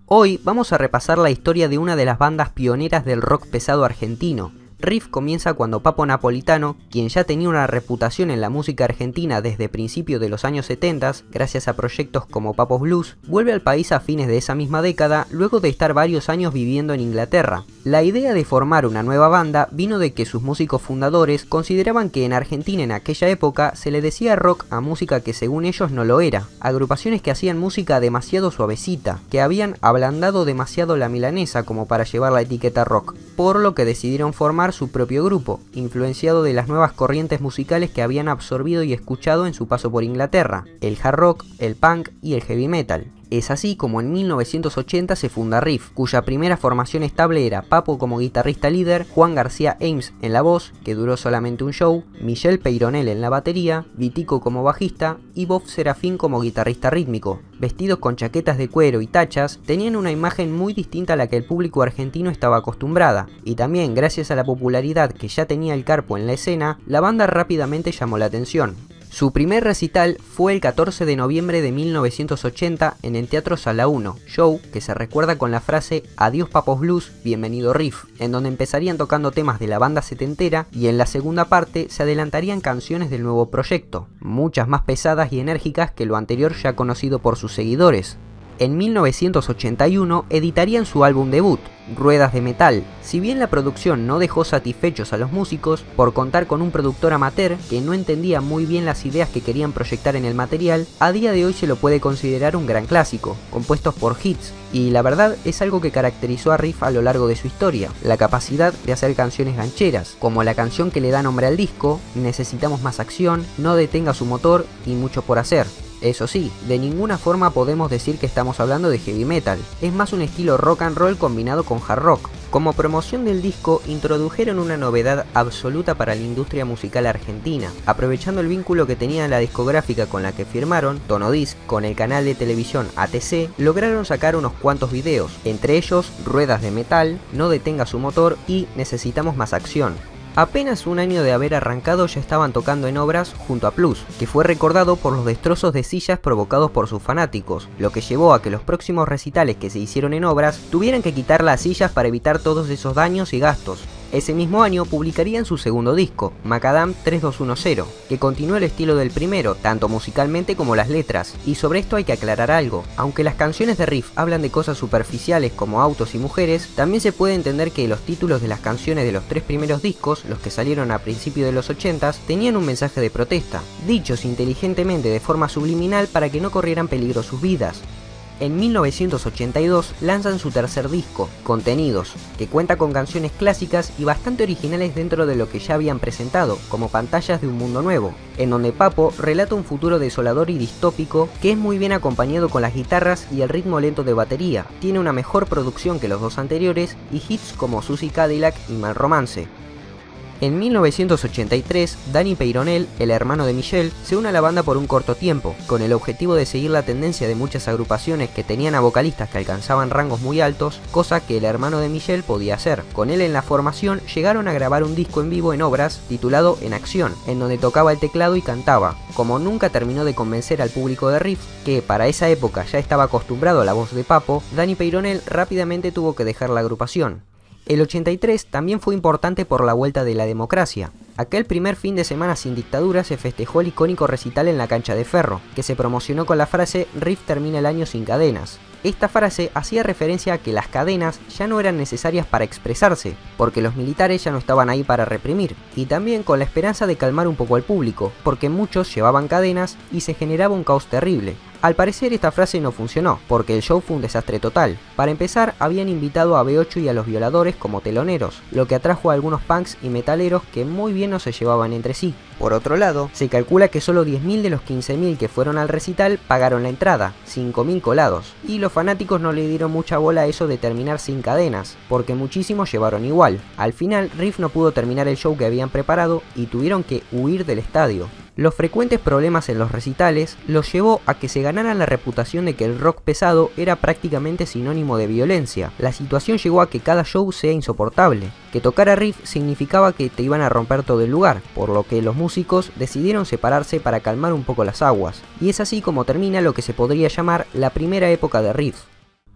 Hoy vamos a repasar la historia de una de las bandas pioneras del rock pesado argentino. Riff comienza cuando Papo Napolitano, quien ya tenía una reputación en la música argentina desde principios de los años 70, gracias a proyectos como Papos Blues, vuelve al país a fines de esa misma década luego de estar varios años viviendo en Inglaterra. La idea de formar una nueva banda vino de que sus músicos fundadores consideraban que en Argentina en aquella época se le decía rock a música que según ellos no lo era, agrupaciones que hacían música demasiado suavecita, que habían ablandado demasiado la milanesa como para llevar la etiqueta rock, por lo que decidieron formar su propio grupo, influenciado de las nuevas corrientes musicales que habían absorbido y escuchado en su paso por Inglaterra, el hard rock, el punk y el heavy metal. Es así como en 1980 se funda Riff, cuya primera formación estable era Papo como guitarrista líder, Juan García Ames en la voz, que duró solamente un show, Michel Peyronel en la batería, Vitico como bajista y Bob Serafín como guitarrista rítmico. Vestidos con chaquetas de cuero y tachas, tenían una imagen muy distinta a la que el público argentino estaba acostumbrada, y también gracias a la popularidad que ya tenía el Carpo en la escena, la banda rápidamente llamó la atención. Su primer recital fue el 14 de noviembre de 1980 en el Teatro Sala 1, show que se recuerda con la frase "Adiós Papos Blues, bienvenido Riff", en donde empezarían tocando temas de la banda setentera y en la segunda parte se adelantarían canciones del nuevo proyecto, muchas más pesadas y enérgicas que lo anterior ya conocido por sus seguidores. En 1981 editarían su álbum debut, Ruedas de Metal. Si bien la producción no dejó satisfechos a los músicos por contar con un productor amateur que no entendía muy bien las ideas que querían proyectar en el material, a día de hoy se lo puede considerar un gran clásico, compuestos por hits, y la verdad es algo que caracterizó a Riff a lo largo de su historia, la capacidad de hacer canciones gancheras, como la canción que le da nombre al disco, Necesitamos más acción, No detenga su motor y Mucho por hacer. Eso sí, de ninguna forma podemos decir que estamos hablando de heavy metal, es más un estilo rock and roll combinado con hard rock. Como promoción del disco, introdujeron una novedad absoluta para la industria musical argentina, aprovechando el vínculo que tenía la discográfica con la que firmaron, Tonodisc, con el canal de televisión ATC, lograron sacar unos cuantos videos, entre ellos Ruedas de Metal, No detenga su motor y Necesitamos más acción. Apenas un año de haber arrancado ya estaban tocando en Obras junto a Plus, que fue recordado por los destrozos de sillas provocados por sus fanáticos, lo que llevó a que los próximos recitales que se hicieron en Obras tuvieran que quitar las sillas para evitar todos esos daños y gastos. Ese mismo año publicarían su segundo disco, Macadam 3210, que continuó el estilo del primero, tanto musicalmente como las letras, y sobre esto hay que aclarar algo. Aunque las canciones de Riff hablan de cosas superficiales como autos y mujeres, también se puede entender que los títulos de las canciones de los tres primeros discos, los que salieron a principios de los 80s, tenían un mensaje de protesta, dichos inteligentemente de forma subliminal para que no corrieran peligro sus vidas. En 1982 lanzan su tercer disco, Contenidos, que cuenta con canciones clásicas y bastante originales dentro de lo que ya habían presentado, como Pantallas de un Mundo Nuevo, en donde Papo relata un futuro desolador y distópico que es muy bien acompañado con las guitarras y el ritmo lento de batería, tiene una mejor producción que los dos anteriores y hits como Susie Cadillac y Mal Romance. En 1983, Dani Peyronel, el hermano de Michel, se une a la banda por un corto tiempo, con el objetivo de seguir la tendencia de muchas agrupaciones que tenían a vocalistas que alcanzaban rangos muy altos, cosa que el hermano de Michel podía hacer. Con él en la formación llegaron a grabar un disco en vivo en Obras titulado En Acción, en donde tocaba el teclado y cantaba. Como nunca terminó de convencer al público de Riff, que para esa época ya estaba acostumbrado a la voz de Papo, Dani Peyronel rápidamente tuvo que dejar la agrupación. El 83 también fue importante por la vuelta de la democracia. Aquel primer fin de semana sin dictadura se festejó el icónico recital en la cancha de Ferro, que se promocionó con la frase "Riff termina el año sin cadenas". Esta frase hacía referencia a que las cadenas ya no eran necesarias para expresarse, porque los militares ya no estaban ahí para reprimir, y también con la esperanza de calmar un poco al público, porque muchos llevaban cadenas y se generaba un caos terrible. Al parecer esta frase no funcionó, porque el show fue un desastre total. Para empezar, habían invitado a B8 y a Los Violadores como teloneros, lo que atrajo a algunos punks y metaleros que muy bien no se llevaban entre sí. Por otro lado, se calcula que solo 10.000 de los 15.000 que fueron al recital pagaron la entrada, 5.000 colados, y los fanáticos no le dieron mucha bola a eso de terminar sin cadenas, porque muchísimos llevaron igual. Al final, Riff no pudo terminar el show que habían preparado y tuvieron que huir del estadio. Los frecuentes problemas en los recitales los llevó a que se ganaran la reputación de que el rock pesado era prácticamente sinónimo de violencia. La situación llegó a que cada show sea insoportable, que tocar a Riff significaba que te iban a romper todo el lugar, por lo que los músicos decidieron separarse para calmar un poco las aguas, y es así como termina lo que se podría llamar la primera época de Riff.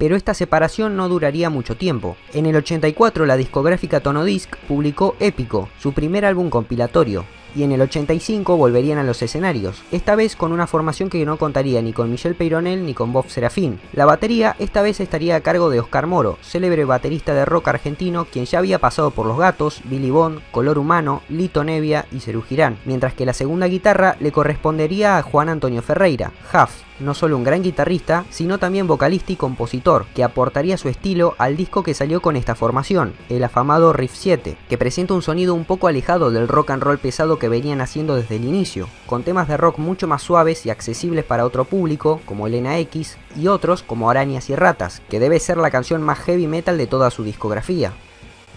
pero esta separación no duraría mucho tiempo. En el 84 la discográfica Tonodisc publicó Épico, su primer álbum compilatorio, y en el 85 volverían a los escenarios, esta vez con una formación que no contaría ni con Michel Peyronel ni con Bob Serafín. La batería esta vez estaría a cargo de Oscar Moro, célebre baterista de rock argentino quien ya había pasado por Los Gatos, Billy Bond, Color Humano, Lito Nevia y Serú Girán, mientras que la segunda guitarra le correspondería a Juan Antonio Ferreira, Huff, no solo un gran guitarrista, sino también vocalista y compositor, que aportaría su estilo al disco que salió con esta formación, el afamado Riff 7, que presenta un sonido un poco alejado del rock and roll pesado que venían haciendo desde el inicio, con temas de rock mucho más suaves y accesibles para otro público, como Elena X, y otros como Arañas y Ratas, que debe ser la canción más heavy metal de toda su discografía.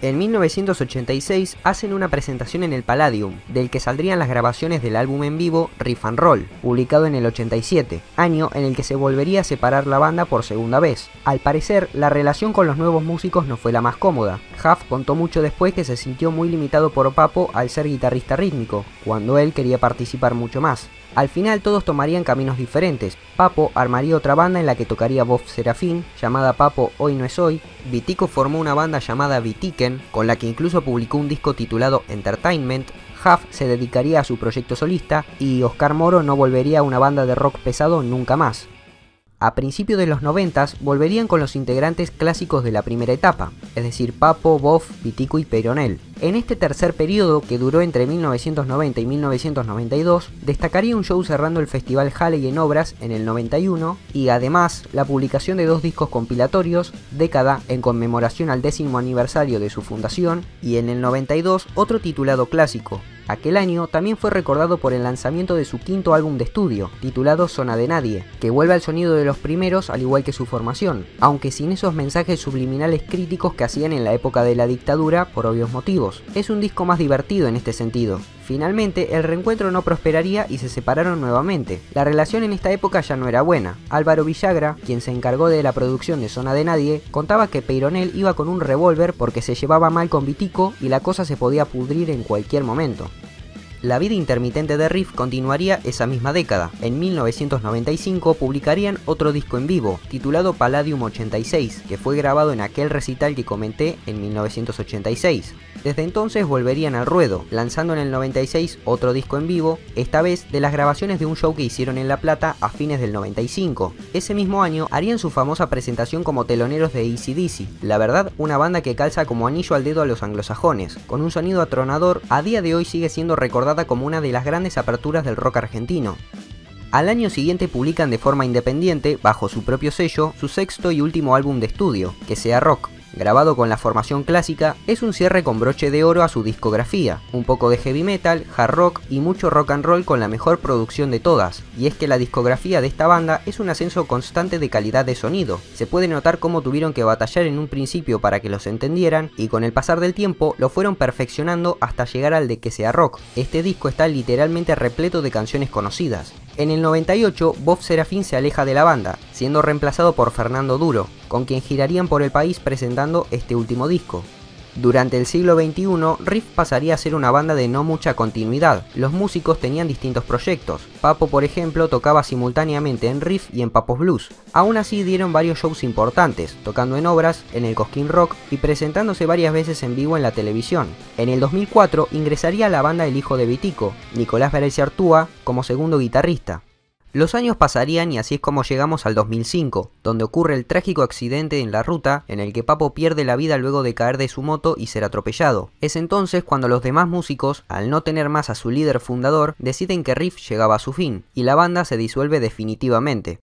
En 1986 hacen una presentación en el Palladium, del que saldrían las grabaciones del álbum en vivo Riff and Roll, publicado en el 87, año en el que se volvería a separar la banda por segunda vez. Al parecer, la relación con los nuevos músicos no fue la más cómoda. Huff contó mucho después que se sintió muy limitado por Papo al ser guitarrista rítmico, cuando él quería participar mucho más. Al final todos tomarían caminos diferentes. Papo armaría otra banda en la que tocaría Bob Serafín, llamada Papo Hoy No Es Hoy. Vitico formó una banda llamada Vitiken, con la que incluso publicó un disco titulado Entertainment. Huff se dedicaría a su proyecto solista y Oscar Moro no volvería a una banda de rock pesado nunca más. A principios de los 90 volverían con los integrantes clásicos de la primera etapa, es decir, Papo, Bof, Vitico y Peyronel. En este tercer periodo, que duró entre 1990 y 1992, destacaría un show cerrando el Festival Halley en Obras en el 91 y además la publicación de dos discos compilatorios, Década en conmemoración al 10º aniversario de su fundación y en el 92 otro titulado Clásico. Aquel año también fue recordado por el lanzamiento de su quinto álbum de estudio, titulado Zona de Nadie, que vuelve al sonido de los primeros al igual que su formación, aunque sin esos mensajes subliminales críticos que hacían en la época de la dictadura por obvios motivos. Es un disco más divertido en este sentido. Finalmente, el reencuentro no prosperaría y se separaron nuevamente. La relación en esta época ya no era buena. Álvaro Villagra, quien se encargó de la producción de Zona de Nadie, contaba que Peyronel iba con un revólver porque se llevaba mal con Vitico y la cosa se podía pudrir en cualquier momento. La vida intermitente de Riff continuaría esa misma década. En 1995 publicarían otro disco en vivo, titulado Palladium 86, que fue grabado en aquel recital que comenté en 1986. Desde entonces volverían al ruedo, lanzando en el 96 otro disco en vivo, esta vez de las grabaciones de un show que hicieron en La Plata a fines del 95. Ese mismo año harían su famosa presentación como teloneros de AC/DC, la verdad una banda que calza como anillo al dedo a los anglosajones, con un sonido atronador. A día de hoy sigue siendo recordada como una de las grandes aperturas del rock argentino. Al año siguiente publican de forma independiente, bajo su propio sello, su sexto y último álbum de estudio, Que Sea Rock. Grabado con la formación clásica, es un cierre con broche de oro a su discografía, un poco de heavy metal, hard rock y mucho rock and roll con la mejor producción de todas, y es que la discografía de esta banda es un ascenso constante de calidad de sonido. Se puede notar cómo tuvieron que batallar en un principio para que los entendieran, y con el pasar del tiempo lo fueron perfeccionando hasta llegar al de Que Sea Rock. Este disco está literalmente repleto de canciones conocidas. En el 98, Bob Serafín se aleja de la banda, siendo reemplazado por Fernando Duro, con quien girarían por el país presentando este último disco. Durante el siglo XXI, Riff pasaría a ser una banda de no mucha continuidad. Los músicos tenían distintos proyectos. Papo, por ejemplo, tocaba simultáneamente en Riff y en Papos Blues. Aún así dieron varios shows importantes, tocando en Obras, en el Cosquín Rock y presentándose varias veces en vivo en la televisión. En el 2004 ingresaría a la banda el hijo de Vitico, Nicolás Varese Artúa, como segundo guitarrista. Los años pasarían y así es como llegamos al 2005, donde ocurre el trágico accidente en la ruta en el que Papo pierde la vida luego de caer de su moto y ser atropellado. Es entonces cuando los demás músicos, al no tener más a su líder fundador, deciden que Riff llegaba a su fin, y la banda se disuelve definitivamente.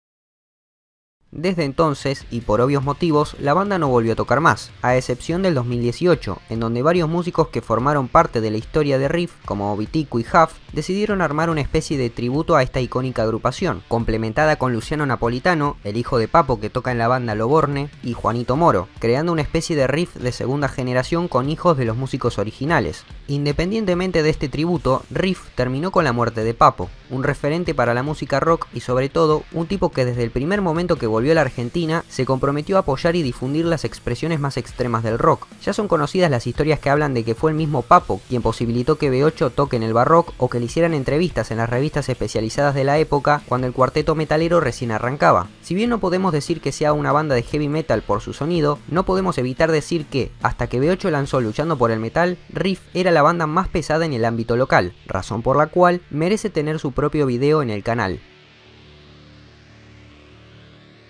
Desde entonces, y por obvios motivos, la banda no volvió a tocar más, a excepción del 2018, en donde varios músicos que formaron parte de la historia de Riff, como Vitico y Huff, decidieron armar una especie de tributo a esta icónica agrupación, complementada con Luciano Napolitano, el hijo de Papo que toca en la banda Loborne, y Juanito Moro, creando una especie de Riff de segunda generación con hijos de los músicos originales. Independientemente de este tributo, Riff terminó con la muerte de Papo. un referente para la música rock y sobre todo un tipo que desde el primer momento que volvió a la Argentina se comprometió a apoyar y difundir las expresiones más extremas del rock. Ya son conocidas las historias que hablan de que fue el mismo Papo quien posibilitó que B8 toque en el Bar Rock o que le hicieran entrevistas en las revistas especializadas de la época cuando el cuarteto metalero recién arrancaba. Si bien no podemos decir que sea una banda de heavy metal por su sonido, no podemos evitar decir que, hasta que B8 lanzó Luchando por el Metal, Riff era la banda más pesada en el ámbito local, razón por la cual merece tener su propio video en el canal.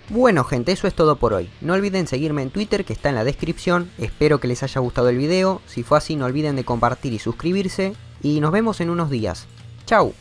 Bueno gente, eso es todo por hoy. No olviden seguirme en Twitter que está en la descripción, espero que les haya gustado el video, si fue así no olviden de compartir y suscribirse, y nos vemos en unos días. ¡Chao!